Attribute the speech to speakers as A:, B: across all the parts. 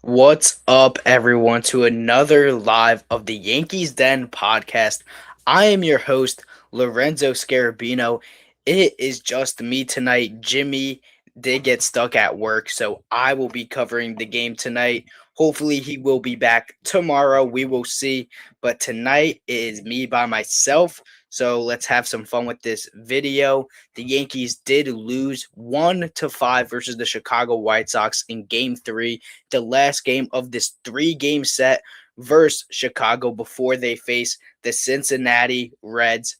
A: What's up, everyone, to another live of the Yankees Den podcast. I am your host, Lorenzo Scarabino. It is just me tonight. Jimmy did get stuck at work, so I will be covering the game tonight. Hopefully, he will be back tomorrow. We will see. But tonight is me by myself. So let's have some fun with this video. The Yankees did lose 1-5 versus the Chicago White Sox in game 3, the last game of this 3-game set versus Chicago before they face the Cincinnati Reds.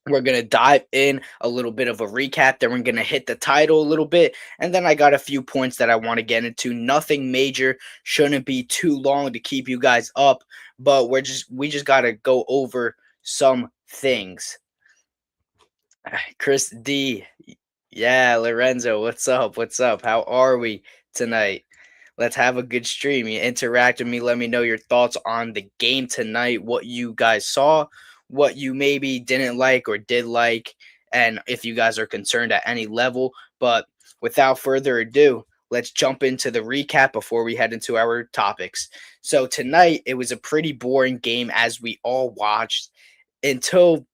A: We're going to dive in a little bit of a recap. Then we're going to hit the title a little bit. And then I got a few points that I want to get into. Nothing major. Shouldn't be too long to keep you guys up. But we just got to go over some things. Chris D. Yeah, Lorenzo, what's up? What's up? How are we tonight? Let's have a good stream. You interact with me. Let me know your thoughts on the game tonight, what you guys saw, what you maybe didn't like or did like, and if you guys are concerned at any level. But without further ado, let's jump into the recap before we head into our topics. So tonight, it was a pretty boring game as we all watched until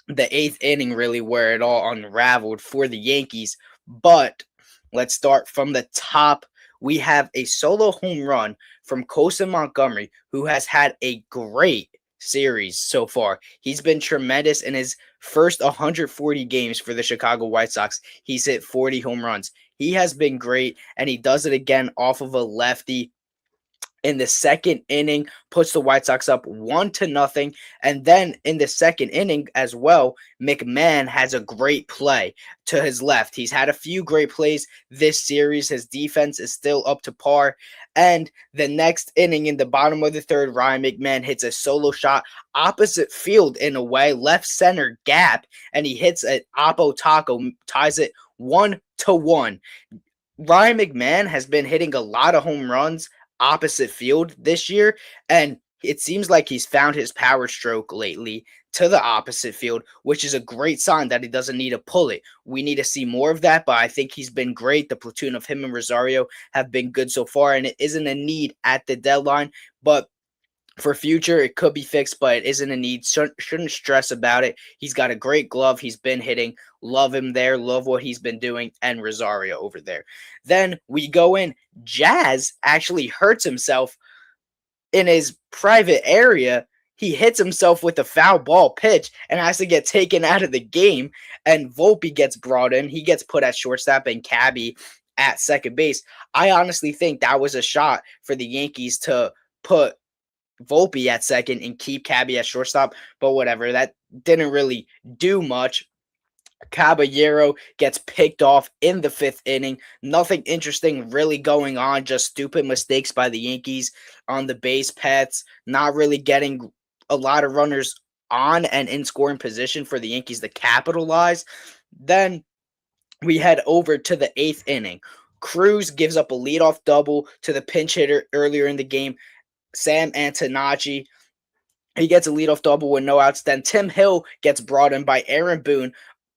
A: the eighth inning, really, where it all unraveled for the Yankees. But let's start from the top. We have a solo home run from Colson Montgomery, who has had a great series so far. He's been tremendous in his first 140 games for the Chicago White Sox. He's hit 40 home runs. He has been great, and he does it again off of a lefty in the second inning, puts the White Sox up 1-0. And then in the second inning as well, McMahon has a great play to his left. He's had a few great plays this series. His defense is still up to par. And the next inning, in the bottom of the third, Ryan McMahon hits a solo shot opposite field in a way, left center gap, and he hits an Oppo Taco, ties it 1-1. Ryan McMahon has been hitting a lot of home runs opposite field this year, and it seems like he's found his power stroke lately to the opposite field, which is a great sign that he doesn't need to pull it. We need to see more of that, but I think he's been great. The platoon of him and Rosario have been good so far, and it isn't a need at the deadline, but for future, it could be fixed, but it isn't a need. Shouldn't stress about it. He's got a great glove. He's been hitting. Love him there. Love what he's been doing. And Rosario over there. Then we go in. Jazz actually hurts himself in his private area. He hits himself with a foul ball pitch and has to get taken out of the game. And Volpe gets brought in. He gets put at shortstop and Cabby at second base. I honestly think that was a shot for the Yankees to put Volpe at second and keep Cabby at shortstop, but whatever. That didn't really do much. Caballero gets picked off in the fifth inning. Nothing interesting really going on, just stupid mistakes by the Yankees on the base paths, not really getting a lot of runners on and in scoring position for the Yankees to capitalize. Then we head over to the eighth inning. Cruz gives up a leadoff double to the pinch hitter earlier in the game, Sam Antonacci. He gets a leadoff double with no outs. Then Tim Hill gets brought in by Aaron Boone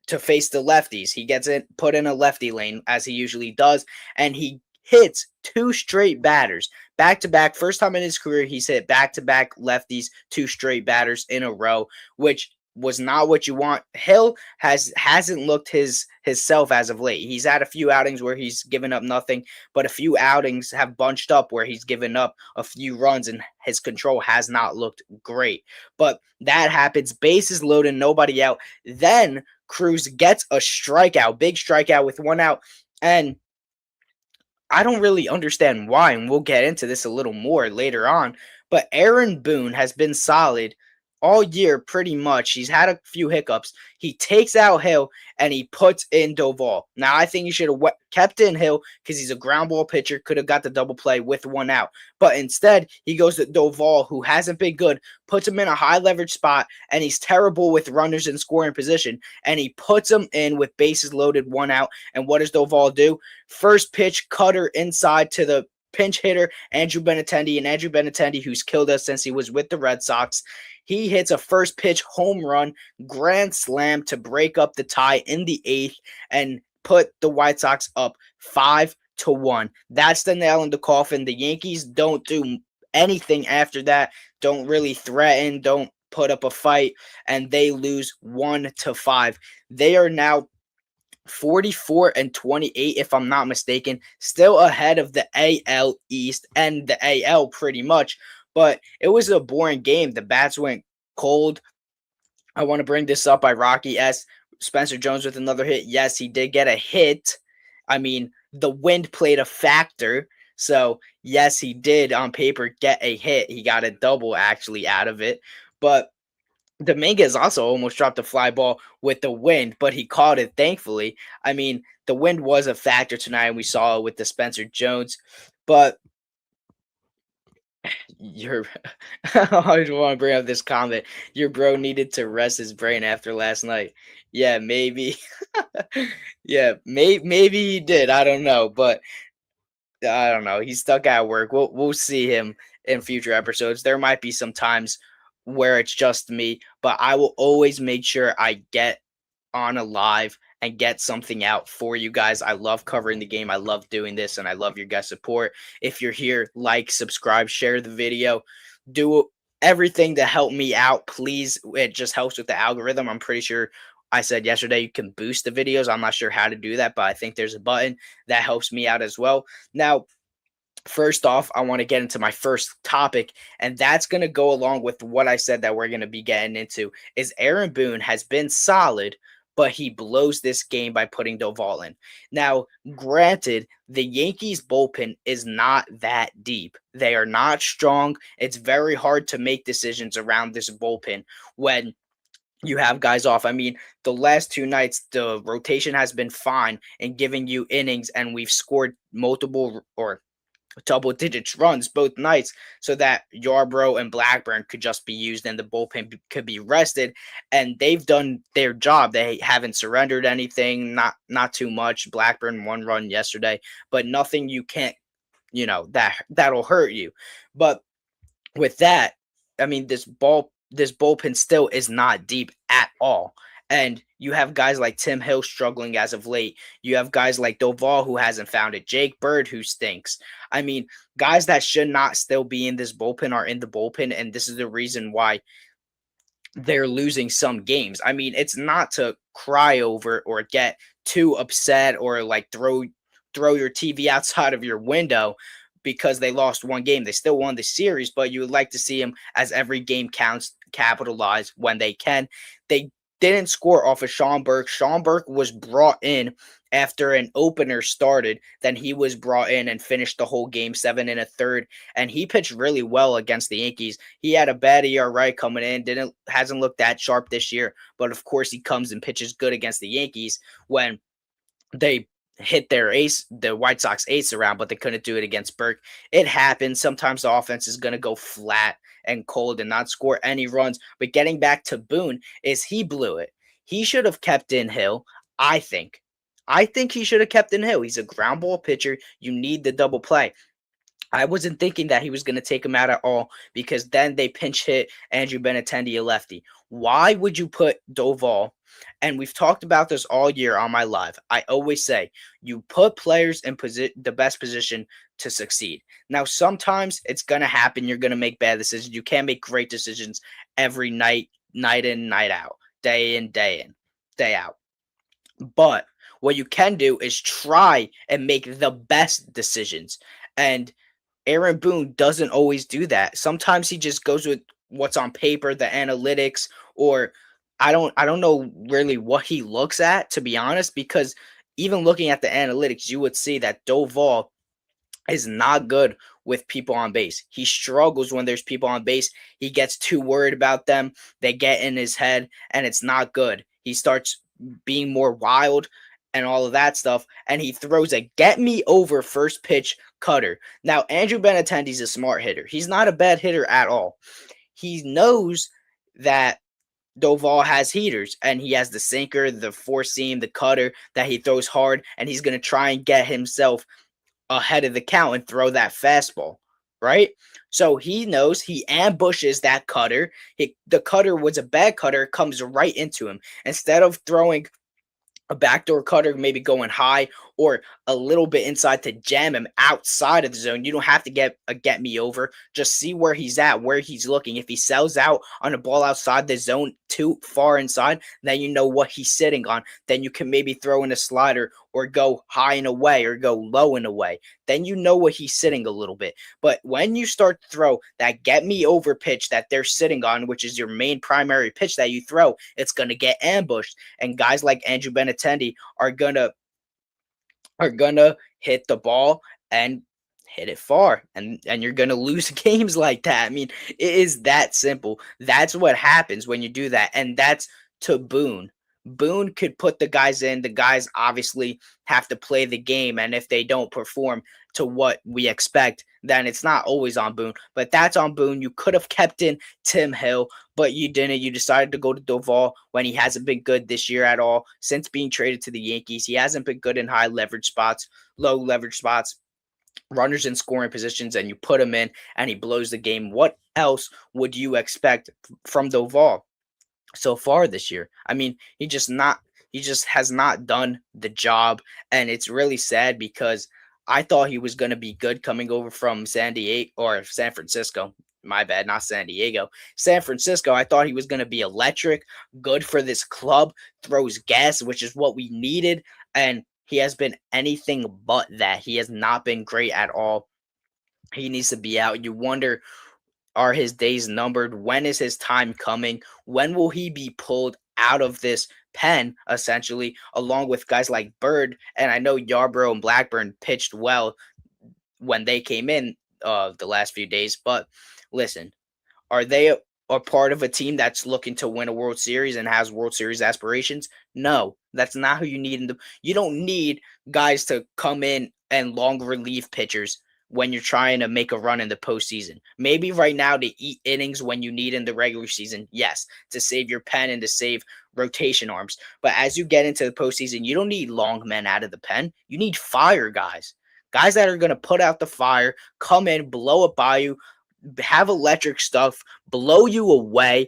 A: to face the lefties. He gets it put in a lefty lane, as he usually does, and he hits two straight batters back to back. First time in his career he's hit back to back lefties, two straight batters in a row, which was not what you want. Hill hasn't looked his self as of late. He's had a few outings where he's given up nothing, but a few outings have bunched up where he's given up a few runs and his control has not looked great. But that happens. Bases loaded, nobody out. Then Cruz gets a strikeout, big strikeout with one out, and I don't really understand why, and we'll get into this a little more later on, but Aaron Boone has been solid all year pretty much. He's had a few hiccups. He takes out Hill and he puts in Doval. Now, I think he should have kept in Hill because he's a ground ball pitcher, could have got the double play with one out. But instead, he goes to Doval, who hasn't been good, puts him in a high leverage spot, and he's terrible with runners in scoring position. And he puts him in with bases loaded, one out. And what does Doval do? First pitch cutter inside to the pinch hitter, Andrew Benintendi. And Andrew Benintendi, who's killed us since he was with the Red Sox, he hits a first pitch home run, grand slam to break up the tie in the eighth and put the White Sox up 5-4. 3-1. That's the nail in the coffin. The Yankees don't do anything after that, don't really threaten, don't put up a fight, and they lose 1-5. They are now 44-28, if I'm not mistaken, still ahead of the AL East and the AL pretty much. But it was a boring game. The bats went cold. I want to bring this up by Rocky S. Spencer Jones with another hit. Yes, he did get a hit. I mean, the wind played a factor. So, yes, he did on paper get a hit. He got a double actually out of it. But Dominguez also almost dropped a fly ball with the wind, but he caught it thankfully. I mean, the wind was a factor tonight, and we saw it with the Spencer Jones. But your I just want to bring up this comment. Your bro needed to rest his brain after last night. Yeah, maybe. Yeah, maybe he did. I don't know, but I don't know. He's stuck at work. We'll see him in future episodes. There might be some times where it's just me, but I will always make sure I get on a live and get something out for you guys. I love covering the game. I love doing this, and I love your guys' support. If you're here, like, subscribe, share the video, do everything to help me out, please. It just helps with the algorithm. I'm pretty sure I said yesterday you can boost the videos. I'm not sure how to do that, but I think there's a button that helps me out as well. Now, first off, I want to get into my first topic, and that's going to go along with what I said that we're going to be getting into. Is Aaron Boone has been solid, but he blows this game by putting Doval in. Now, granted, the Yankees bullpen is not that deep. They are not strong. It's very hard to make decisions around this bullpen when you have guys off. I mean, the last two nights, the rotation has been fine in giving you innings, and we've scored multiple or double digits runs both nights, so that Yarbrough and Blackburn could just be used and the bullpen could be rested, and they've done their job. They haven't surrendered anything, not too much. Blackburn 1 run yesterday, but nothing you can't, that'll hurt you. But with that, I mean, this bullpen still is not deep at all. And you have guys like Tim Hill struggling as of late. You have guys like Doval who hasn't found it. Jake Bird who stinks. I mean, guys that should not still be in this bullpen are in the bullpen, and this is the reason why they're losing some games. I mean, it's not to cry over or get too upset or like throw your TV outside of your window because they lost one game. They still won the series, but you would like to see them, as every game counts, capitalize when they can. They didn't score off of Sean Burke. Sean Burke was brought in after an opener started. Then he was brought in and finished the whole game, 7 1/3, and he pitched really well against the Yankees. He had a bad ERA coming in, hasn't looked that sharp this year, but of course he comes and pitches good against the Yankees when they hit the White Sox ace around, but they couldn't do it against Burke. It happens. Sometimes the offense is going to go flat and cold and not score any runs. But getting back to Boone, is he blew it. He should have kept in Hill, I think. I think he should have kept in Hill. He's a ground ball pitcher. You need the double play. I wasn't thinking that he was going to take him out at all, because then they pinch hit Andrew Benintendi, a lefty. Why would you put Doval? And we've talked about this all year on my live. I always say you put players in the best position to succeed. Now, sometimes it's going to happen. You're going to make bad decisions. You can't make great decisions every night, night in, night out, day in, day out. But what you can do is try and make the best decisions. And Aaron Boone doesn't always do that. Sometimes he just goes with what's on paper, the analytics, or I don't know really what he looks at, to be honest, because even looking at the analytics, you would see that Doval is not good with people on base. He struggles when there's people on base. He gets too worried about them. They get in his head, and it's not good. He starts being more wild and all of that stuff, and he throws a get me over first pitch cutter. Now, Andrew Benintendi's a smart hitter. He's not a bad hitter at all. He knows that Doval has heaters, and he has the sinker, the four seam, the cutter that he throws hard, and he's going to try and get himself ahead of the count and throw that fastball, right? So he knows, he ambushes that cutter. The cutter was a bad cutter, comes right into him. Instead of throwing a backdoor cutter, maybe going high, or a little bit inside to jam him outside of the zone. You don't have to get a get me over. Just see where he's at, where he's looking. If he sells out on a ball outside the zone too far inside, then you know what he's sitting on. Then you can maybe throw in a slider or go high and away or go low and away. Then you know what he's sitting a little bit. But when you start to throw that get me over pitch that they're sitting on, which is your main primary pitch that you throw, it's going to get ambushed. And guys like Andrew Benintendi are gonna hit the ball and hit it far, and you're gonna lose games like that. I mean, it is that simple. That's what happens when you do that, and that's to Boone. Boone could put the guys in. The guys obviously have to play the game, and if they don't perform to what we expect, then it's not always on Boone. But that's on Boone. You could have kept in Tim Hill, but you didn't. You decided to go to Doval when he hasn't been good this year at all. Since being traded to the Yankees, he hasn't been good in high leverage spots, low leverage spots, runners in scoring positions, and you put him in and he blows the game. What else would you expect from Doval so far this year? I mean, he just has not done the job, and it's really sad because I thought he was going to be good coming over from San Diego or San Francisco. My bad, not San Diego. San Francisco, I thought he was going to be electric, good for this club, throws gas, which is what we needed, and he has been anything but that. He has not been great at all. He needs to be out. You wonder, are his days numbered? When is his time coming? When will he be pulled out of this pen, essentially, along with guys like Bird? And I know Yarbrough and Blackburn pitched well when they came in the last few days, but listen, are they a part of a team that's looking to win a World Series and has World Series aspirations? No, that's not who you need. You don't need guys to come in and long relief pitchers when you're trying to make a run in the postseason. Maybe right now to eat innings when you need in the regular season, yes, to save your pen and to save rotation arms. But as you get into the postseason, you don't need long men out of the pen. You need fire guys. Guys that are going to put out the fire, come in, blow it by you, have electric stuff, blow you away,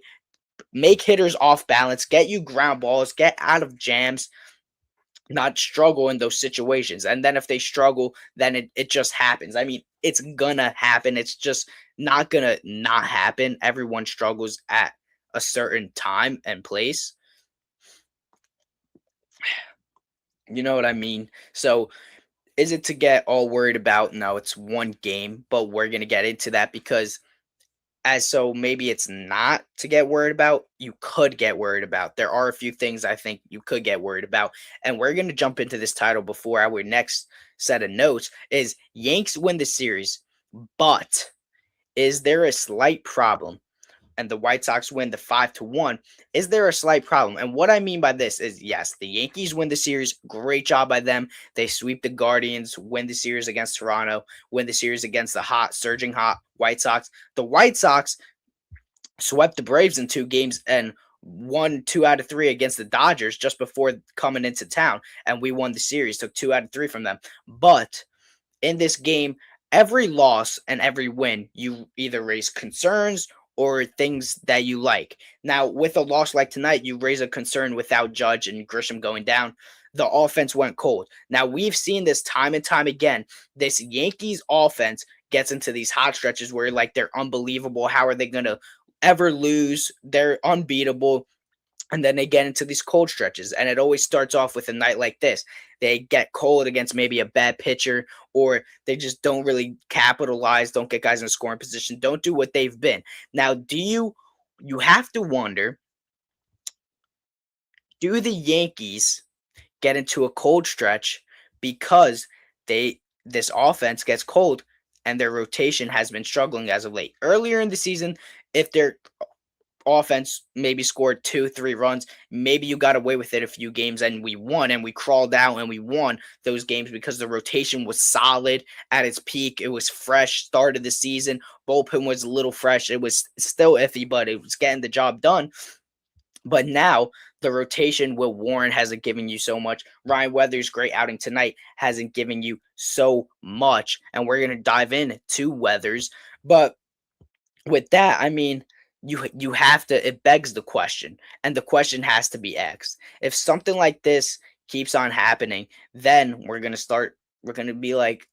A: make hitters off balance, get you ground balls, get out of jams, not struggle in those situations. And then if they struggle, then it just happens. I mean, it's gonna happen. It's just not gonna not happen. Everyone struggles at a certain time and place. You know what I mean? So is it to get all worried about? No, it's one game, but we're gonna get into that because as so maybe it's not to get worried about, you could get worried about. There are a few things I think you could get worried about. And we're going to jump into this title before our next set of notes is Yanks win the series, but is there a slight problem? And the White Sox win the 5-1. Is there a slight problem? And what I mean by this is yes, the Yankees win the series. Great job by them. They sweep the Guardians, win the series against Toronto, win the series against the surging hot White Sox. The White Sox swept the Braves in 2 games and won 2 out of 3 against the Dodgers just before coming into town. And we won the series, took 2 out of 3 from them. But in this game, every loss and every win, you either raise concerns or things that you like. Now, with a loss like tonight, you raise a concern without Judge and Grisham going down. The offense went cold. Now, we've seen this time and time again. This Yankees offense gets into these hot stretches where like they're unbelievable. How are they going to ever lose? They're unbeatable. And then they get into these cold stretches. And it always starts off with a night like this. They get cold against maybe a bad pitcher, or they just don't really capitalize, don't get guys in scoring position, don't do what they've been. Now, you have to wonder, do the Yankees get into a cold stretch because this offense gets cold and their rotation has been struggling as of late? Earlier in the season, if their offense maybe scored 2-3 runs, maybe you got away with it a few games and we won and we crawled out and we won those games because the rotation was solid at its peak. It was fresh, started the season, bullpen was a little fresh, it was still iffy, but it was getting the job done. But now the rotation, Will Warren hasn't given you so much. Ryan Weathers' great outing tonight hasn't given you so much, and we're going to dive in to Weathers. But with that, I mean, you have to, it begs the question, and the question has to be asked. If something like this keeps on happening, then we're going to be like,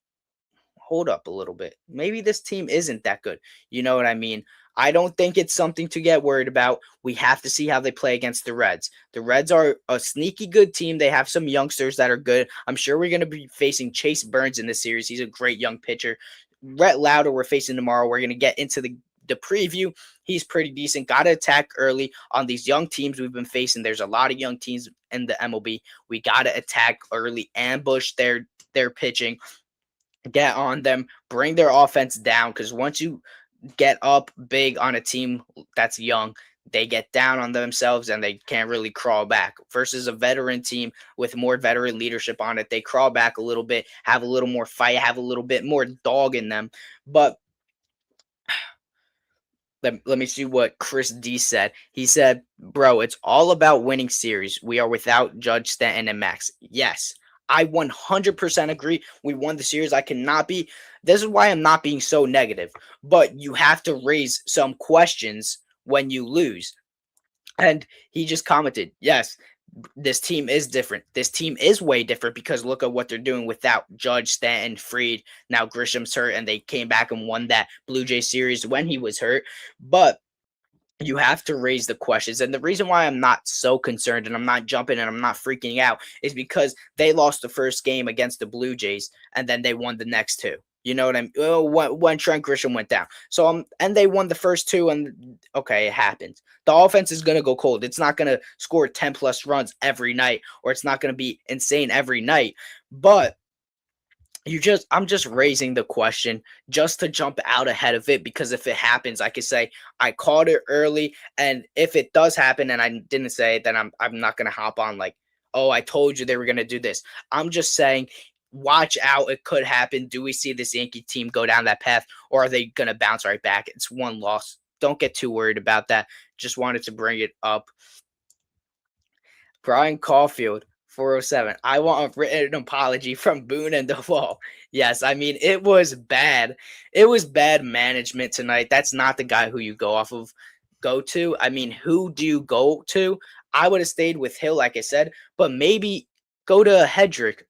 A: hold up a little bit. Maybe this team isn't that good. You know what I mean? I don't think it's something to get worried about. We have to see how they play against the Reds. The Reds are a sneaky good team. They have some youngsters that are good. I'm sure we're going to be facing Chase Burns in this series. He's a great young pitcher. Rhett Lauder, we're facing tomorrow. We're going to get into the preview. He's pretty decent. Got to attack early on these young teams we've been facing. There's a lot of young teams in the MLB. We got to attack early, ambush their pitching, get on them, bring their offense down. Because once you get up big on a team that's young, they get down on themselves and they can't really crawl back. Versus a veteran team with more veteran leadership on it, they crawl back a little bit, have a little more fight, have a little bit more dog in them. But let me see what Chris D said. He said, bro, it's all about winning series. We are without Judge, Stanton, and Max. Yes, I 100% agree. We won the series. I cannot be. This is why I'm not being so negative. But you have to raise some questions when you lose. And he just commented, yes, this team is different. This team is way different because look at what they're doing without Judge, Stanton, Fried. Now Grisham's hurt, and they came back and won that Blue Jay series when he was hurt. But you have to raise the questions. And the reason why I'm not so concerned and I'm not jumping and I'm not freaking out is because they lost the first game against the Blue Jays and then they won the next two. You know what I mean? When Trent Grisham went down. So and they won the first two, and okay, it happens. The offense is gonna go cold. It's not gonna score 10 plus runs every night, or it's not gonna be insane every night. But I'm just raising the question just to jump out ahead of it, because if it happens, I could say I called it early, and if it does happen and I didn't say it, then I'm not gonna hop on like, oh, I told you they were gonna do this. I'm just saying, watch out, it could happen. Do we see this Yankee team go down that path, or are they gonna bounce right back? It's one loss. Don't get too worried about that. Just wanted to bring it up. Brian Caulfield, 407. I want a written apology from Boone and Duvall. Yes, I mean, it was bad. It was bad management tonight. That's not the guy who you go to. I mean, who do you go to? I would have stayed with Hill, like I said, but maybe go to Hedrick.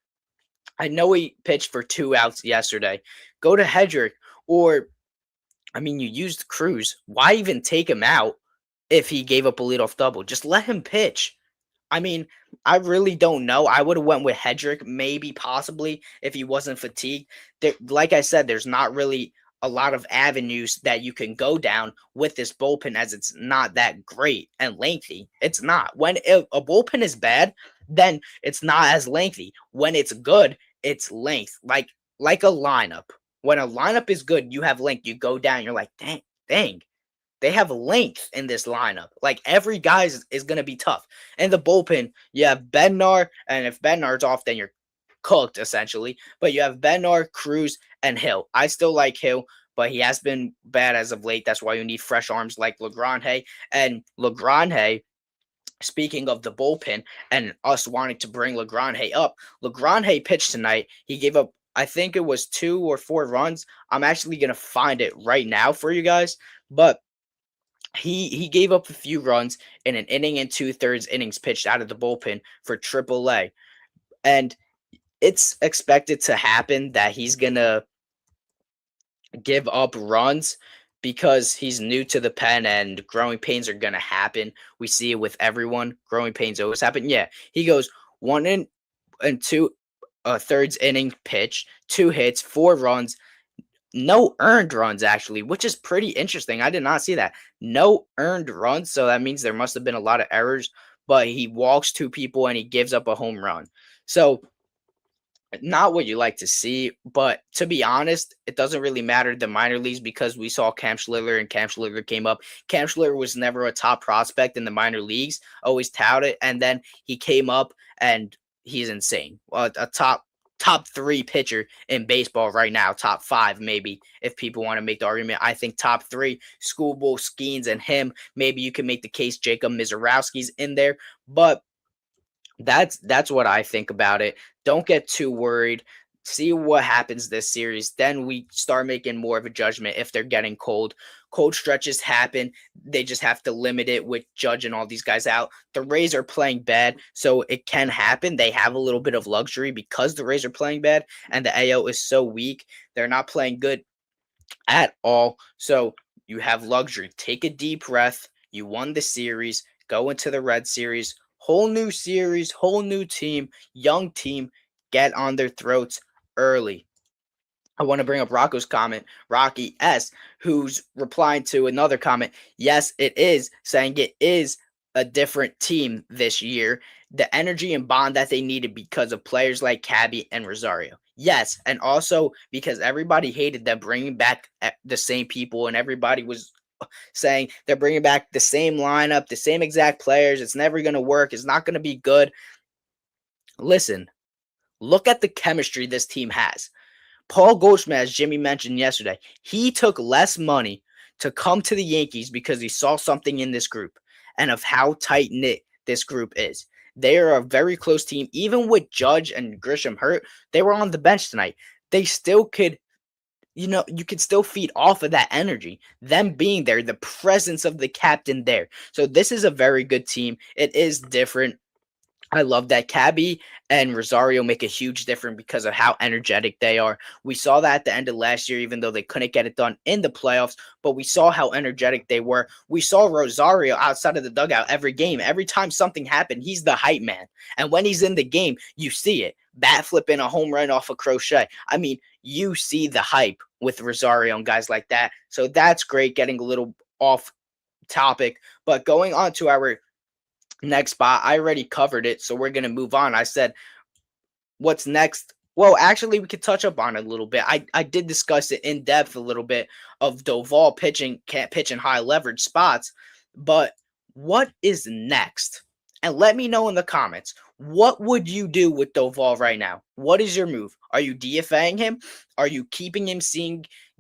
A: I know he pitched for 2 outs yesterday. Go to Hedrick. Or, I mean, you used Cruz. Why even take him out if he gave up a leadoff double? Just let him pitch. I mean, I really don't know. I would have went with Hedrick, maybe, possibly, if he wasn't fatigued. Like I said, there's not really a lot of avenues that you can go down with this bullpen, as it's not that great and lengthy. It's not. When a bullpen is bad, then it's not as lengthy. When it's good, it's length. Like a lineup. When a lineup is good, you have length. You go down, you're like, dang. They have length in this lineup. Like, every guy is going to be tough. And the bullpen, you have Bednar, and if Bednar's off, then you're cooked, essentially. But you have Bednar, Cruz, and Hill. I still like Hill, but he has been bad as of late. That's why you need fresh arms like LaGrange. And LaGrange, speaking of the bullpen and us wanting to bring LaGrange up, LaGrange pitched tonight. He gave up, I think it was 2 or 4 runs. I'm actually going to find it right now for you guys. But he gave up a few runs in an inning and 2/3 innings pitched out of the bullpen for AAA. And it's expected to happen that he's going to give up runs because he's new to the pen and growing pains are going to happen. We see it with everyone. Growing pains always happen. Yeah, he goes 1 and 2/3 inning pitch, 2 hits, 4 runs, no earned runs, actually, which is pretty interesting. I did not see that. No earned runs, so that means there must have been a lot of errors, but he walks 2 people and he gives up a home run. So, not what you like to see, but to be honest, it doesn't really matter the minor leagues because we saw Cam Schlitter and Cam Schlitter came up. Cam Schlitter was never a top prospect in the minor leagues, always touted, and then he came up and he's insane. A top 3 pitcher in baseball right now, top 5 maybe, if people want to make the argument. I think top 3, Schoolboy, Skeens, and him. Maybe you can make the case Jacob Mizorowski's in there, but that's what I think about it. Don't get too worried. see what happens this series. Then we start making more of a judgment if they're getting cold. Cold stretches happen. They just have to limit it with Judge and all these guys out. The Rays are playing bad, so it can happen. They have a little bit of luxury because the Rays are playing bad and the AO is so weak. They're not playing good at all. So you have luxury. Take a deep breath. You won the series. Go into the Red Series. Whole new series, whole new team, young team. Get on their throats early. I want to bring up Rocco's comment, Rocky S, who's replying to another comment. Yes, it is, saying it is a different team this year. The energy and bond that they needed because of players like Cabby and Rosario. Yes, and also because everybody hated them bringing back the same people, and everybody was saying they're bringing back the same lineup, the same exact players. It's never going to work. It's not going to be good. Listen, look at the chemistry this team has. Paul Goldschmidt, as Jimmy mentioned yesterday, he took less money to come to the Yankees because he saw something in this group and of how tight knit this group is. They are a very close team. Even with Judge and Grisham hurt, they were on the bench tonight. They still could, you could still feed off of that energy. Them being there, the presence of the captain there. So this is a very good team. It is different. I love that Cabby and Rosario make a huge difference because of how energetic they are. We saw that at the end of last year, even though they couldn't get it done in the playoffs, but we saw how energetic they were. We saw Rosario outside of the dugout every game. Every time something happened, he's the hype man. And when he's in the game, you see it. Bat flipping a home run off a crochet. I mean, you see the hype with Rosario and guys like that. So that's great, getting a little off topic. But going on to our next spot, I already covered it, so we're gonna move on. I said, what's next? Well, actually, we could touch up on it a little bit. I did discuss it in depth a little bit of Doval pitching, can't pitch in high leverage spots, but what is next? And let me know in the comments. What would you do with Doval right now? What is your move? Are you DFAing him? Are you keeping him,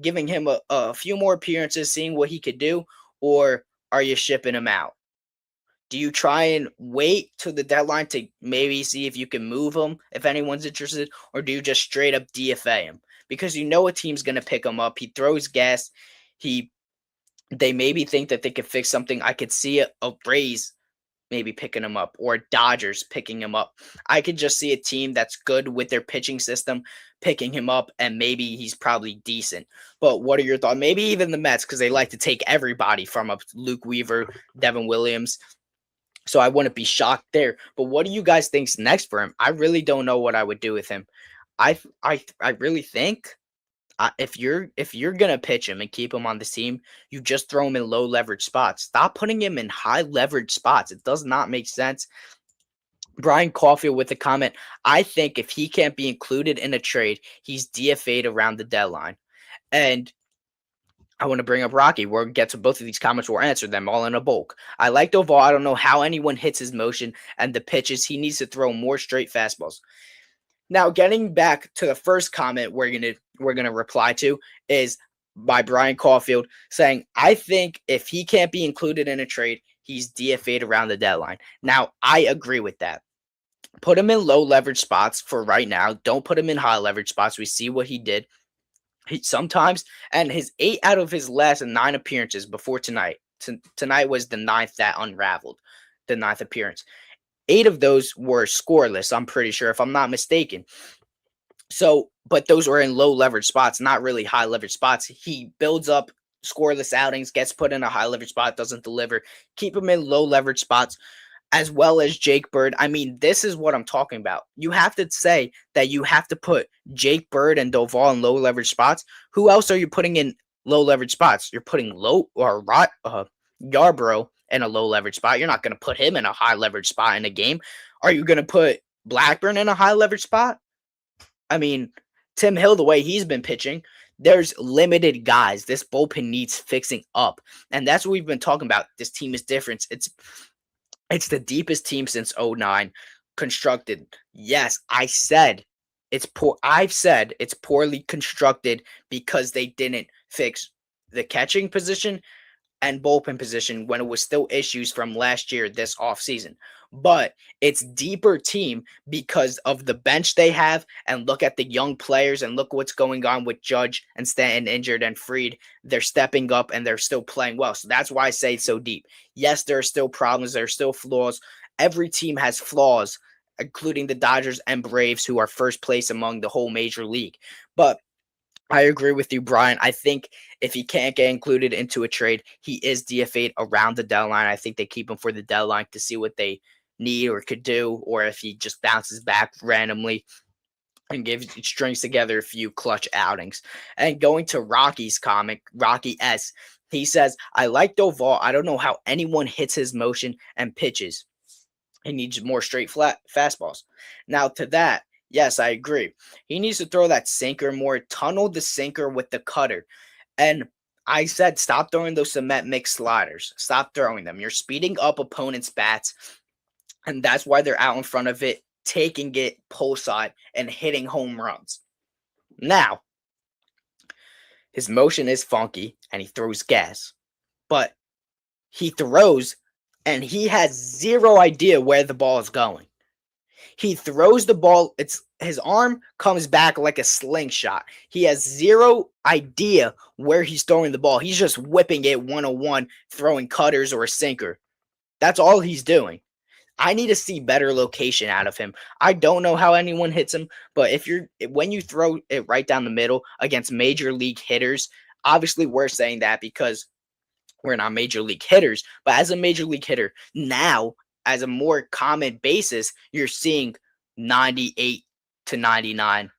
A: giving him a few more appearances, seeing what he could do, or are you shipping him out? Do you try and wait till the deadline to maybe see if you can move him if anyone's interested, or do you just straight up DFA him? Because you know a team's gonna pick him up. He throws gas. He they maybe think that they could fix something. I could see a Rays maybe picking him up or Dodgers picking him up. I could just see a team that's good with their pitching system picking him up, and maybe he's probably decent. But what are your thoughts? Maybe even the Mets, because they like to take everybody from up Luke Weaver, Devin Williams. So I wouldn't be shocked there. But what do you guys think's next for him? I really don't know what I would do with him. I really think if you're gonna pitch him and keep him on the team, you just throw him in low leverage spots. Stop putting him in high leverage spots. It does not make sense. Brian Caulfield with a comment. I think if he can't be included in a trade, he's DFA'd around the deadline. And I want to bring up Rocky. We'll get to both of these comments. We'll answer them all in a bulk. I like Doval. I don't know how anyone hits his motion and the pitches. He needs to throw more straight fastballs. Now, getting back to the first comment we're gonna reply to is by Brian Caulfield saying, I think if he can't be included in a trade, he's DFA'd around the deadline. Now, I agree with that. Put him in low leverage spots for right now. Don't put him in high leverage spots. We see what he did. Sometimes, and his 8 out of his last 9 appearances before tonight. Tonight was the ninth that unraveled, the ninth appearance. 8 of those were scoreless, I'm pretty sure, if I'm not mistaken. So, but those were in low leverage spots, not really high leverage spots. He builds up scoreless outings, gets put in a high leverage spot, doesn't deliver. Keep him in low leverage spots, as well as Jake Bird. I mean, this is what I'm talking about. You have to say that you have to put Jake Bird and Doval in low leverage spots. Who else are you putting in low leverage spots? You're putting Yarbrough in a low leverage spot. You're not going to put him in a high leverage spot in a game. Are you going to put Blackburn in a high leverage spot? I mean, Tim Hill, the way he's been pitching, there's limited guys. This bullpen needs fixing up. And that's what we've been talking about. This team is different. It's the deepest team since '09 constructed. Yes, I've said it's poorly constructed because they didn't fix the catching position and bullpen position when it was still issues from last year this offseason. but it's deeper team because of the bench they have. And look at the young players and look what's going on with Judge and Stanton injured and Fried. They're stepping up and they're still playing well. So that's why I say it's so deep. Yes, there are still problems. There are still flaws. Every team has flaws, including the Dodgers and Braves, who are first place among the whole major league. But I agree with you, Brian. I think if he can't get included into a trade, he is DFA'd around the deadline. I think they keep him for the deadline to see what they need or could do, or if he just bounces back randomly and strings together a few clutch outings. And going to Rocky's comic, Rocky S, he says, I like Doval. I don't know how anyone hits his motion and pitches. He needs more straight flat fastballs. Now to that, yes, I agree. He needs to throw that sinker more, tunnel the sinker with the cutter. And I said, stop throwing those cement mix sliders. Stop throwing them. You're speeding up opponents' bats, and that's why they're out in front of it, taking it pull side and hitting home runs. Now, his motion is funky and he throws gas, but he throws and he has zero idea where the ball is going. He throws the ball, it's his arm comes back like a slingshot. He has zero idea where he's throwing the ball. He's just whipping it 101, throwing cutters or a sinker. That's all he's doing. I need to see better location out of him. I don't know how anyone hits him, but when you throw it right down the middle against major league hitters, obviously we're saying that because we're not major league hitters, but as a major league hitter now, as a more common basis, you're seeing 98 to 99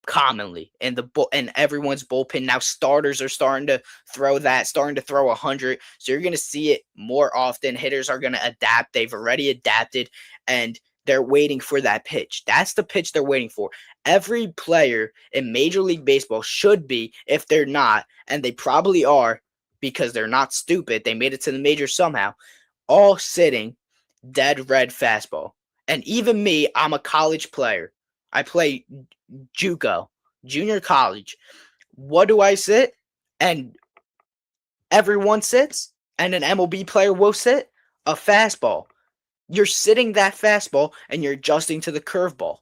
A: commonly in everyone's bullpen. Now starters are starting to throw 100. So you're going to see it more often. Hitters are going to adapt. They've already adapted and they're waiting for that pitch. That's the pitch they're waiting for. Every player in Major League Baseball should be, if they're not, and they probably are because they're not stupid, they made it to the majors somehow, all sitting dead red fastball. And even me, I'm a college player. I play JUCO, junior college. What do I sit? And everyone sits, and an MLB player will sit a fastball. You're sitting that fastball, and you're adjusting to the curveball.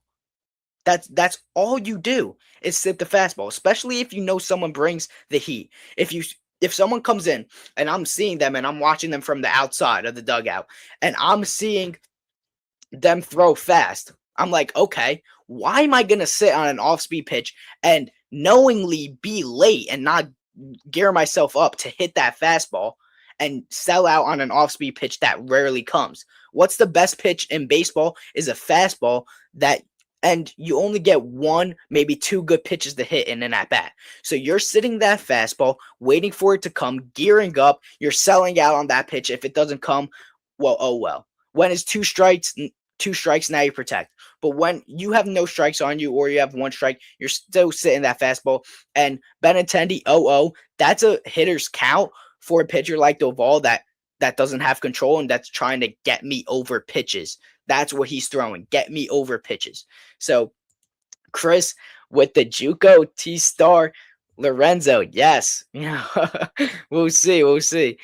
A: That's all you do is sit the fastball, especially if you know someone brings the heat. If someone comes in and I'm seeing them and I'm watching them from the outside of the dugout and I'm seeing them throw fast, I'm like, okay, why am I going to sit on an off-speed pitch and knowingly be late and not gear myself up to hit that fastball and sell out on an off-speed pitch that rarely comes? What's the best pitch in baseball is a fastball and you only get one, maybe two good pitches to hit in an at-bat. So you're sitting that fastball, waiting for it to come, gearing up. You're selling out on that pitch. If it doesn't come, well, oh well. When it's two strikes, now you protect. But when you have no strikes on you or you have one strike, you're still sitting that fastball. And Benintendi, that's a hitter's count for a pitcher like Doval that doesn't have control and that's trying to get me over pitches. That's what he's throwing. Get me over pitches. So Chris with the JUCO T-Star Lorenzo. Yes. We'll see.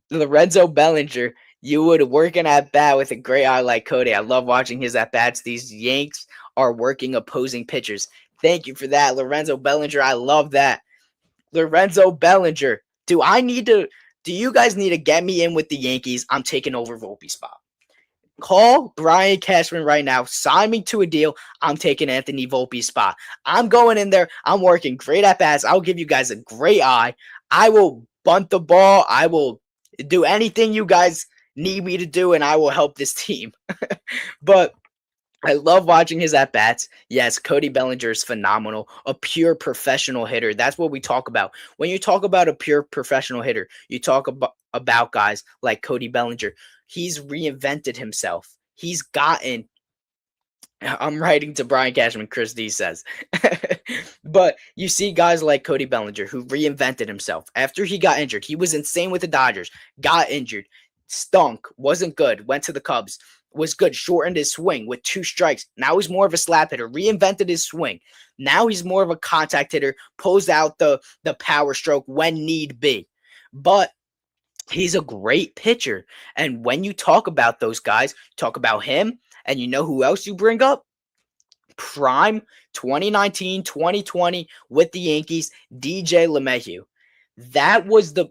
A: Lorenzo Bellinger, you would work an at-bat with a great eye like Cody. I love watching his at-bats. These Yanks are working opposing pitchers. Thank you for that, Lorenzo Bellinger. I love that. Lorenzo Bellinger. Do you guys need to get me in with the Yankees? I'm taking over Volpe's spot. Call Brian Cashman right now. Sign me to a deal. I'm taking Anthony Volpe's spot. I'm going in there. I'm working great at bats. I'll give you guys a great eye. I will bunt the ball. I will do anything you guys need me to do, and I will help this team. But I love watching his at-bats. Yes, Cody Bellinger is phenomenal. A pure professional hitter. That's what we talk about. When you talk about a pure professional hitter, you talk about guys like Cody Bellinger. He's reinvented himself. I'm writing to Brian Cashman, Chris D says. But you see guys like Cody Bellinger who reinvented himself. After he got injured, he was insane with the Dodgers, got injured, stunk, wasn't good, went to the Cubs, was good, shortened his swing with 2 strikes. Now he's more of a slap hitter, reinvented his swing. Now he's more of a contact hitter, pulls out the power stroke when need be. But He's a great pitcher. And when you talk about those guys, talk about him, and you know who else you bring up? Prime 2019, 2020 with the Yankees, DJ LeMahieu. That was the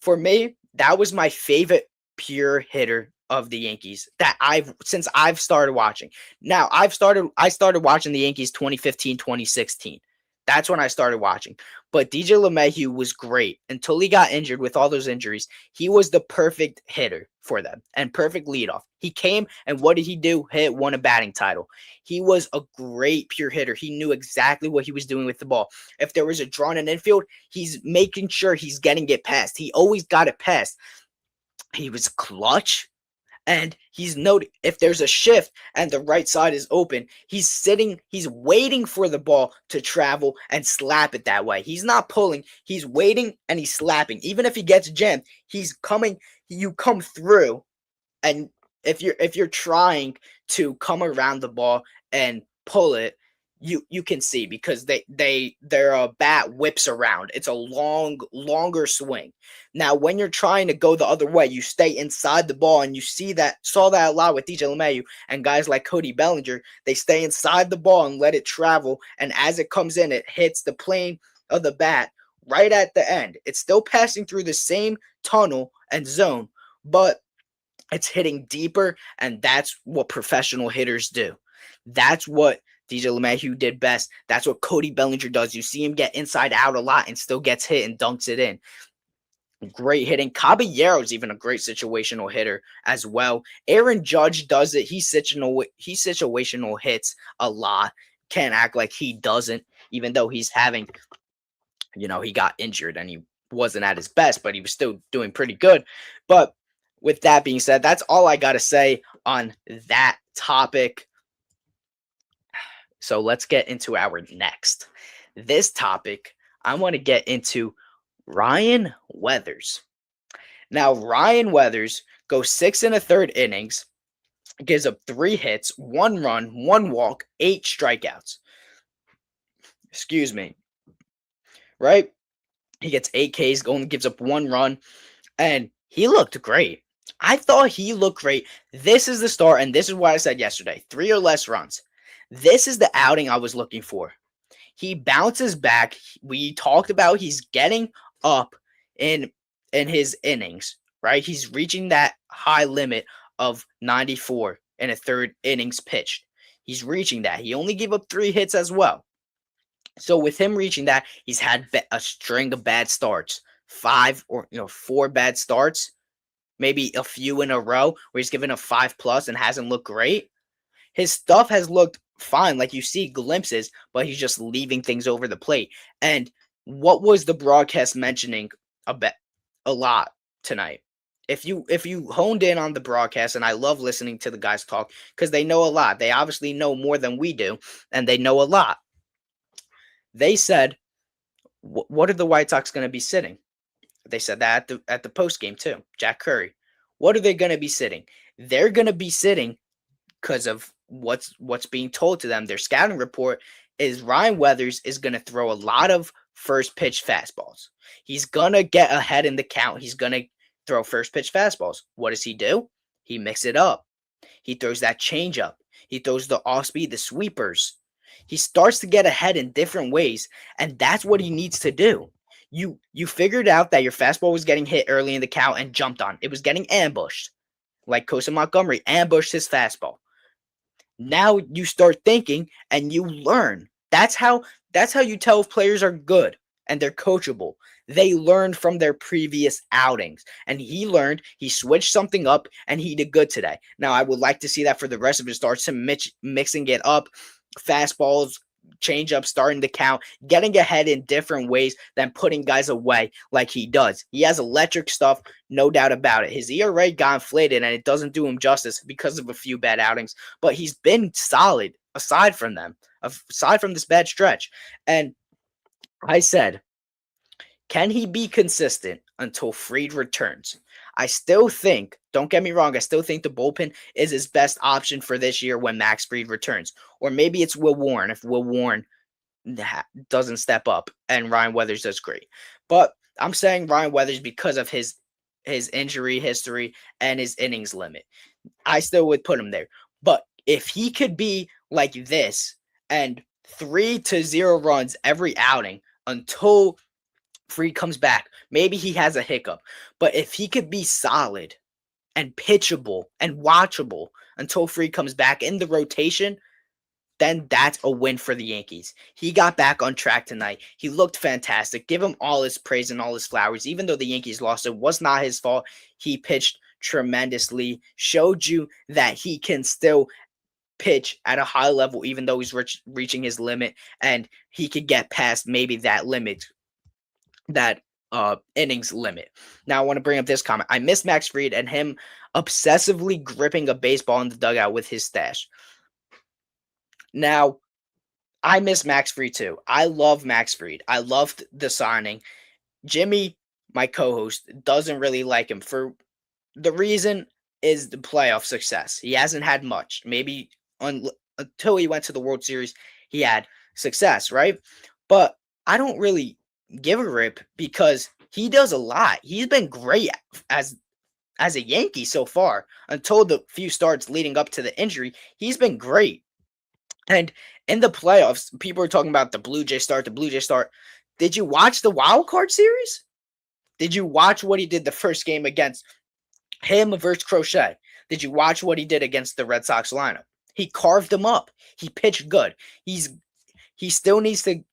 A: For me, that was my favorite pure hitter of the Yankees that I've started watching. Now, I started watching the Yankees 2015, 2016. That's when I started watching. But DJ LeMahieu was great until he got injured with all those injuries. He was the perfect hitter for them and perfect leadoff. He came and what did he do? Hit won a batting title. He was a great pure hitter. He knew exactly what he was doing with the ball. If there was a draw in an infield, he's making sure he's getting it past. He always got it past. He was clutch. And he's noted if there's a shift and the right side is open, he's waiting for the ball to travel and slap it that way. He's not pulling, he's waiting and he's slapping. Even if he gets jammed, he's coming, you come through, and if you're trying to come around the ball and pull it, you can see because their bat whips around. It's a longer swing. Now when you're trying to go the other way, you stay inside the ball, and you saw that a lot with DJ LeMahieu and guys like Cody Bellinger. They stay inside the ball and let it travel, and as it comes in, it hits the plane of the bat right at the end. It's still passing through the same tunnel and zone, but it's hitting deeper, and that's what professional hitters do. That's what DJ LeMahieu did best. That's what Cody Bellinger does. You see him get inside out a lot and still gets hit and dunks it in. Great hitting. Caballero is even a great situational hitter as well. Aaron Judge does it. He situational hits a lot. Can't act like he doesn't, even though he's having, he got injured and he wasn't at his best, but he was still doing pretty good. But with that being said, that's all I got to say on that topic. So let's get into our next. This topic, I want to get into Ryan Weathers. Now, Ryan Weathers goes 6 1/3 innings, gives up 3 hits, 1 run, 1 walk, 8 strikeouts. Excuse me. Right? He gets 8 Ks, only gives up 1 run, and he looked great. I thought he looked great. This is the start, and this is what I said yesterday: 3 or less runs. This is the outing I was looking for. He bounces back. We talked about he's getting up in his innings, right? He's reaching that high limit of 94 1/3 innings pitched. He's reaching that. He only gave up 3 hits as well. So with him reaching that, he's had a string of bad starts, 4 bad starts, maybe a few in a row where he's given a 5+ and hasn't looked great. His stuff has looked fine, like you see glimpses, but he's just leaving things over the plate. And what was the broadcast mentioning a lot tonight? If you honed in on the broadcast, and I love listening to the guys talk because they know a lot. They obviously know more than we do, and they know a lot. They said, "What are the White Sox going to be sitting?" They said that at the post game too. Jack Curry, what are they going to be sitting? They're going to be sitting because of what's being told to them. Their scouting report is Ryan Weathers is going to throw a lot of first pitch fastballs. He's going to get ahead in the count. He's going to throw first pitch fastballs. What does he do? He mixes it up. He throws that changeup. He throws the off speed, the sweepers. He starts to get ahead in different ways, and that's what he needs to do. You figured out that your fastball was getting hit early in the count and jumped on. It was getting ambushed, like Kosa Montgomery ambushed his fastball. Now you start thinking and you learn. That's how you tell if players are good and they're coachable. They learned from their previous outings, and he learned. He switched something up, and he did good today. Now I would like to see that for the rest of his starts, him mixing it up, fastballs, change up, starting to count, getting ahead in different ways than putting guys away like he does. He has electric stuff, no doubt about it. His ERA got inflated, and it doesn't do him justice because of a few bad outings, but he's been solid aside from this bad stretch. And I said, can he be consistent until Fried returns? I still think, don't get me wrong, I still think the bullpen is his best option for this year when Max Fried returns. Or maybe it's Will Warren if Will Warren doesn't step up and Ryan Weathers does great. But I'm saying Ryan Weathers because of his his injury history, and his innings limit. I still would put him there. But if he could be like this and 3-0 runs every outing until Fried comes back, maybe he has a hiccup. But if he could be solid and pitchable and watchable until Fried comes back in the rotation, then that's a win for the Yankees. He got back on track tonight. He looked fantastic. Give him all his praise and all his flowers. Even though the Yankees lost, it was not his fault. He pitched tremendously, showed you that he can still pitch at a high level, even though he's reaching his limit, and he could get past maybe that limit, that innings limit. Now I want to bring up this comment. I miss Max Fried and him obsessively gripping a baseball in the dugout with his stash. Now, I miss Max Fried too. I love Max Fried. I loved the signing. Jimmy, my co-host, doesn't really like him for the reason is the playoff success. He hasn't had much. Maybe until he went to the World Series, he had success, right? But I don't really give a rip because he does a lot. He's been great as a Yankee so far. Until the few starts leading up to the injury, he's been great. And in the playoffs, people are talking about the Blue Jay start, the Blue Jay start. Did you watch the wild card series? Did you watch what he did the first game against him versus Crochet? Did you watch what he did against the Red Sox lineup? He carved them up. He pitched good. He still needs to,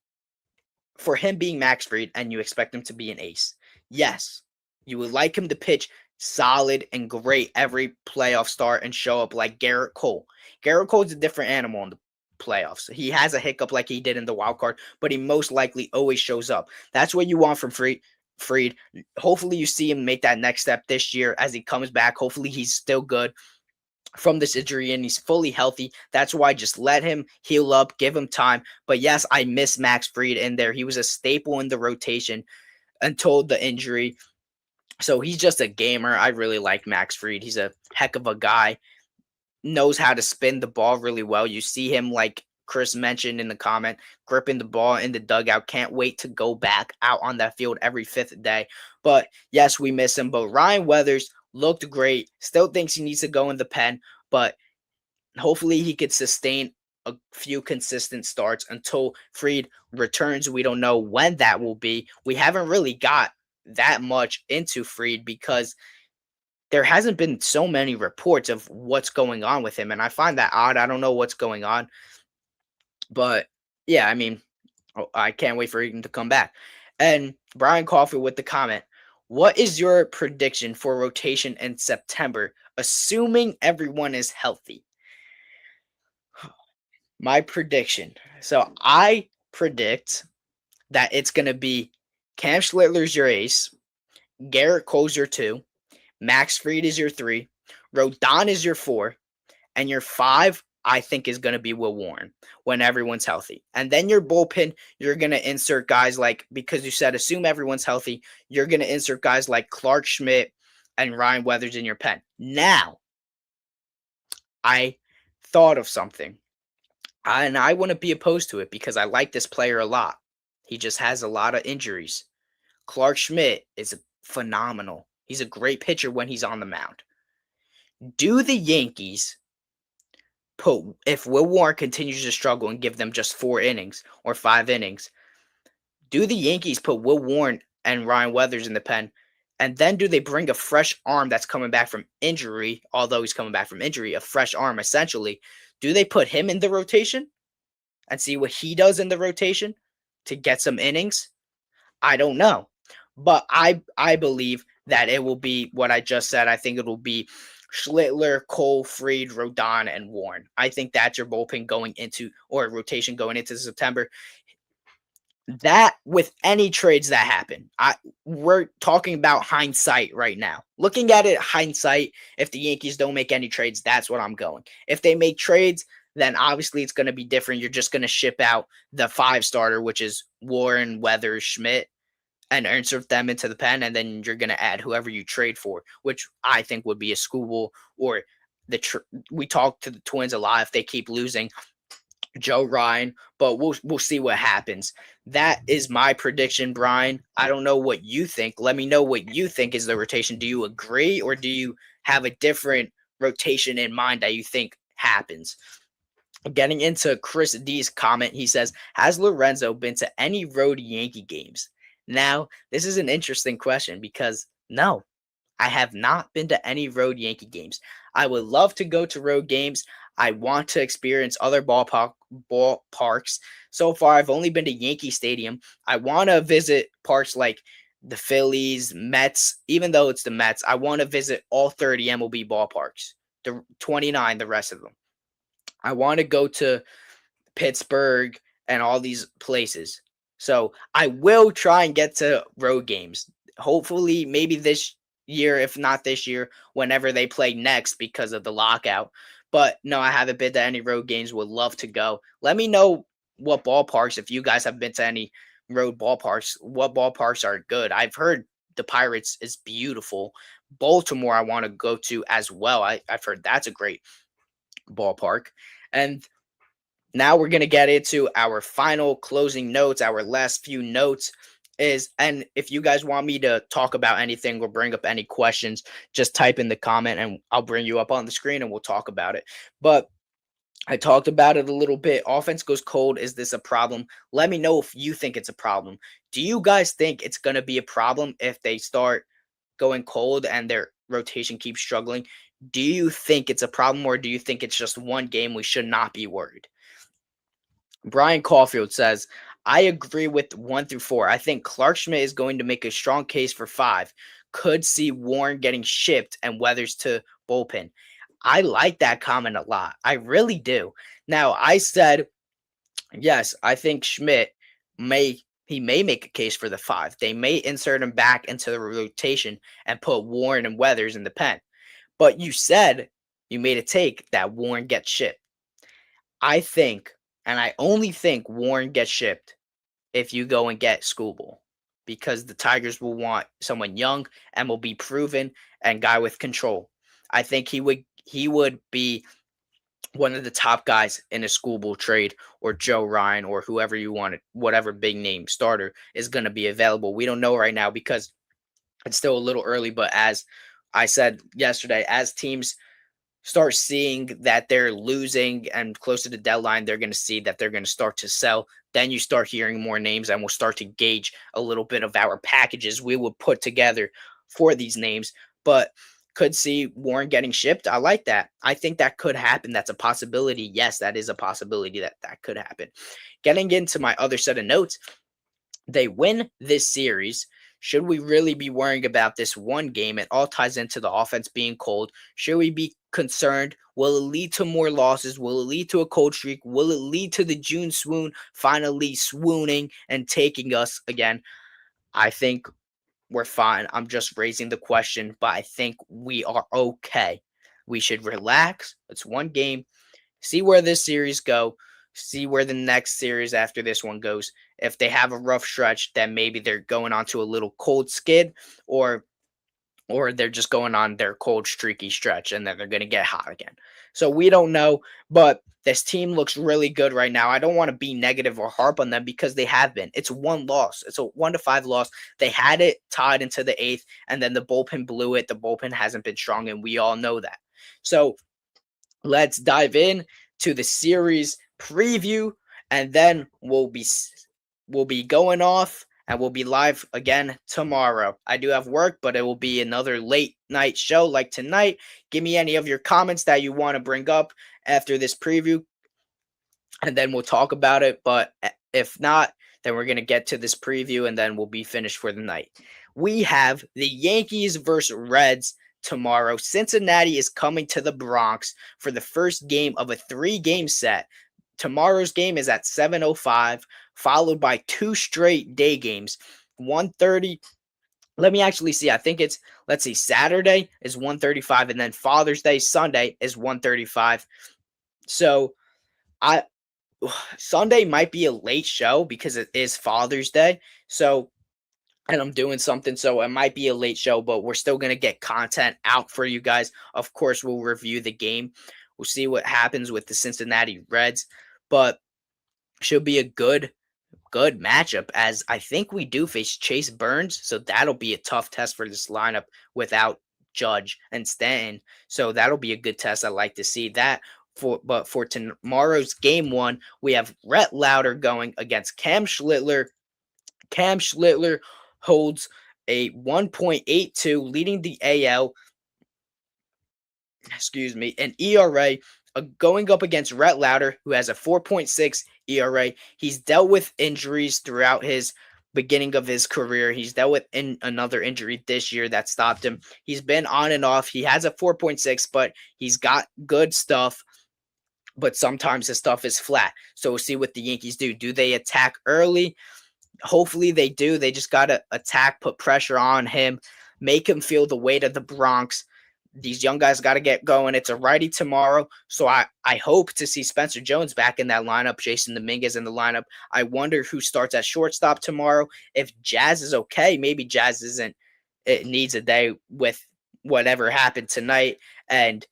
A: for him being Max Fried, and you expect him to be an ace. Yes, you would like him to pitch solid and great every playoff start and show up like Garrett Cole. Garrett Cole's a different animal in the playoffs. He has a hiccup like he did in the wild card, but he most likely always shows up. That's what you want from Fried. Hopefully you see him make that next step this year as he comes back. Hopefully he's still good from this injury and he's fully healthy. That's why just let him heal up, give him time. But yes, I miss Max Fried in there. He was a staple in the rotation until the injury. So he's just a gamer. I really like Max Fried. He's a heck of a guy. Knows how to spin the ball really well. You see him, like Chris mentioned in the comment, gripping the ball in the dugout. Can't wait to go back out on that field every fifth day. But yes, we miss him. But Ryan Weathers looked great. Still thinks he needs to go in the pen, but hopefully he could sustain a few consistent starts until Fried returns. We don't know when that will be. We haven't really got that much into Fried because there hasn't been so many reports of what's going on with him, and I find that odd. I don't know what's going on, but yeah, I mean, I can't wait for him to come back. And Brian Coffey with the comment: what is your prediction for rotation in September, assuming everyone is healthy? My prediction. So I predict that it's going to be Cam Schlittler's your ace, Garrett Cole's your two, Max Fried is your three, Rodon is your four, and your five, I think, is going to be Will Warren when everyone's healthy. And then your bullpen, you're going to insert guys like, because you said assume everyone's healthy, you're going to insert guys like Clark Schmidt and Ryan Weathers in your pen. Now, I thought of something, and I wouldn't be opposed to it because I like this player a lot. He just has a lot of injuries. Clark Schmidt is phenomenal. He's a great pitcher when he's on the mound. Do the Yankees put, if Will Warren continues to struggle and give them just 4 innings or 5 innings, do the Yankees put Will Warren and Ryan Weathers in the pen? And then do they bring a fresh arm that's coming back from injury, although he's coming back from injury, a fresh arm essentially? Do they put him in the rotation and see what he does in the rotation to get some innings? I don't know. But I believe that it will be what I just said. I think it will be Schlittler, Cole, Fried, Rodon, and Warren. I think that's your bullpen going into, or rotation going into September. That with any trades that happen, we're talking about hindsight right now. Looking at it, hindsight, if the Yankees don't make any trades, that's what I'm going. If they make trades, then obviously it's going to be different. You're just going to ship out the 5-starter, which is Warren, Weathers, Schmidt, and insert them into the pen, and then you're going to add whoever you trade for, which I think would be a Skubal or we talk to the Twins a lot if they keep losing. Joe Ryan, but we'll see what happens. That is my prediction, Brian. I don't know what you think. Let me know what you think is the rotation. Do you agree, or do you have a different rotation in mind that you think happens? Getting into Chris D's comment, he says, "Has Lorenzo been to any road Yankee games?" Now, this is an interesting question because no, I have not been to any road Yankee games. I would love to go to road games. I want to experience other ballparks. So far, I've only been to Yankee Stadium. I want to visit parks like the Phillies, Mets. Even though it's the Mets, I want to visit all 30 MLB ballparks, the 29, the rest of them. I want to go to Pittsburgh and all these places. So I will try and get to road games. Hopefully, maybe this year, if not this year, whenever they play next because of the lockout. But no, I haven't been to any road games. Would love to go. Let me know what ballparks, if you guys have been to any road ballparks, what ballparks are good. I've heard the Pirates is beautiful. Baltimore, I want to go to as well. I've heard that's a great ballpark. And now we're going to get into our final closing notes, our last few notes is, and if you guys want me to talk about anything or bring up any questions, just type in the comment and I'll bring you up on the screen and we'll talk about it. But I talked about it a little bit. Offense goes cold. Is this a problem? Let me know if you think it's a problem. Do you guys think it's going to be a problem if they start going cold and their rotation keeps struggling? Do you think it's a problem, or do you think it's just one game we should not be worried? Brian Caulfield says, I agree with 1 through 4. I think Clark Schmidt is going to make a strong case for 5. Could see Warren getting shipped and Weathers to bullpen. I like that comment a lot. I really do. Now, I said, yes, I think Schmidt may make a case for the 5. They may insert him back into the rotation and put Warren and Weathers in the pen. But you said you made a take that Warren gets shipped. I think, and I only think Warren gets shipped if you go and get Scooble, because the Tigers will want someone young and will be proven and guy with control. I think he would be one of the top guys in a Scooble trade, or Joe Ryan, or whoever you want it, whatever big name starter is going to be available. We don't know right now because it's still a little early, but as I said yesterday, as teams start seeing that they're losing and close to the deadline, they're going to see that they're going to start to sell. Then you start hearing more names, and we'll start to gauge a little bit of our packages we will put together for these names. But could see Warren getting shipped. I like that. I think that could happen. That's a possibility. Yes, that is a possibility that could happen. Getting into my other set of notes, they win this series. Should we really be worrying about this one game? It all ties into the offense being cold. Should we be concerned? Will it lead to more losses? Will it lead to a cold streak? Will it lead to the June swoon finally swooning and taking us again? I think we're fine. I'm just raising the question, but I think we are okay. We should relax. It's one game. See where this series go. See where the next series after this one goes. If they have a rough stretch, then maybe they're going on to a little cold skid, or they're just going on their cold streaky stretch and then they're going to get hot again. So we don't know, but this team looks really good right now. I don't want to be negative or harp on them because they have been. It's one loss. It's a 1-5 loss. They had it tied into the 8th and then the bullpen blew it. The bullpen hasn't been strong and we all know that. So let's dive in to the series preview, and then we'll be going off and we'll be live again tomorrow. I do have work, but it will be another late night show like tonight. Give me any of your comments that you want to bring up after this preview, and then we'll talk about it. But if not, then we're going to get to this preview and then we'll be finished for the night. We have the Yankees versus Reds tomorrow. Cincinnati is coming to the Bronx for the first game of a 3-game set. Tomorrow's game is at 7:05, followed by 2 straight day games. 1:30. Let me actually see. I think it's, let's see, Saturday is 1:35 and then Father's Day Sunday is 1:35. So I Sunday might be a late show because it is Father's Day. So, and I'm doing something, so it might be a late show, but we're still going to get content out for you guys. Of course, we'll review the game. We'll see what happens with the Cincinnati Reds. but should be a good matchup, as I think we do face Chase Burns, so that'll be a tough test for this lineup without Judge and Stanton. So that'll be a good test. I like to see that. For tomorrow's game one, we have Rhett Lauder going against Cam Schlittler. Cam Schlittler holds a 1.82, leading the AL, excuse me, an ERA, going up against Rhett Lauder, who has a 4.6 ERA. He's dealt with injuries throughout his beginning of his career. He's dealt with another injury this year that stopped him. He's been on and off. He has a 4.6, but he's got good stuff. But sometimes his stuff is flat. So we'll see what the Yankees do. Do they attack early? Hopefully they do. They just got to attack, put pressure on him, make him feel the weight of the Bronx. These young guys got to get going. It's a righty tomorrow, so I hope to see Spencer Jones back in that lineup, Jason Dominguez in the lineup. I wonder who starts at shortstop tomorrow. If Jazz is okay, maybe Jazz isn't. It needs a day with whatever happened tonight, and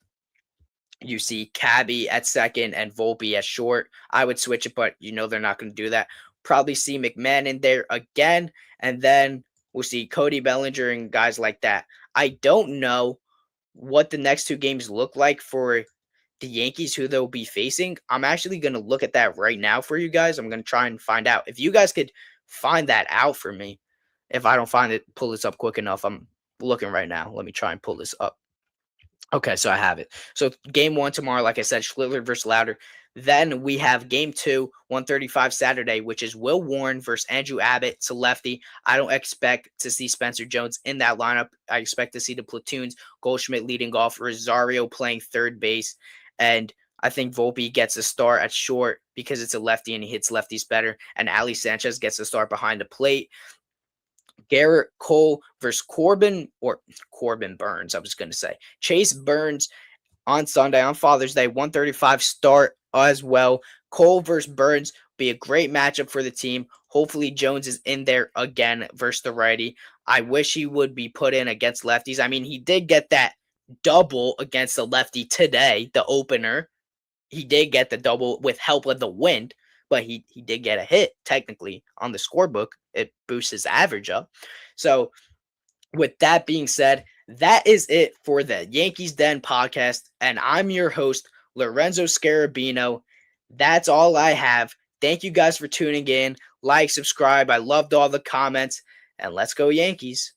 A: you see Cabby at second and Volpe at short. I would switch it, but they're not going to do that. Probably see McMahon in there again, and then we'll see Cody Bellinger and guys like that. I don't know what the next two games look like for the Yankees, who they'll be facing. I'm actually going to look at that right now for you guys. I'm going to try and find out. If you guys could find that out for me, if I don't find it, pull this up quick enough. I'm looking right now. Let me try and pull this up. Okay, so I have it. So game one tomorrow, like I said, Schlittler versus Lauder. Then we have game two, 1:35 Saturday, which is Will Warren versus Andrew Abbott. It's a lefty. I don't expect to see Spencer Jones in that lineup. I expect to see the platoons, Goldschmidt leading off, Rosario playing third base, and I think Volpe gets a start at short because it's a lefty and he hits lefties better, and Ali Sanchez gets a start behind the plate. Garrett Cole versus Corbin Burns, I was going to say. Chase Burns on Sunday, on Father's Day, 1:35 start as well. Cole versus Burns be a great matchup for the team. Hopefully Jones is in there again versus the righty. I wish he would be put in against lefties. I mean, he did get that double against the lefty today, the opener. He did get the double with help of the wind, but he did get a hit technically on the scorebook. It boosts his average up. So with that being said, that is it for the Yankees Den podcast. And I'm your host, Lorenzo Scarabino. That's all I have. Thank you guys for tuning in. Like, subscribe. I loved all the comments. And let's go Yankees.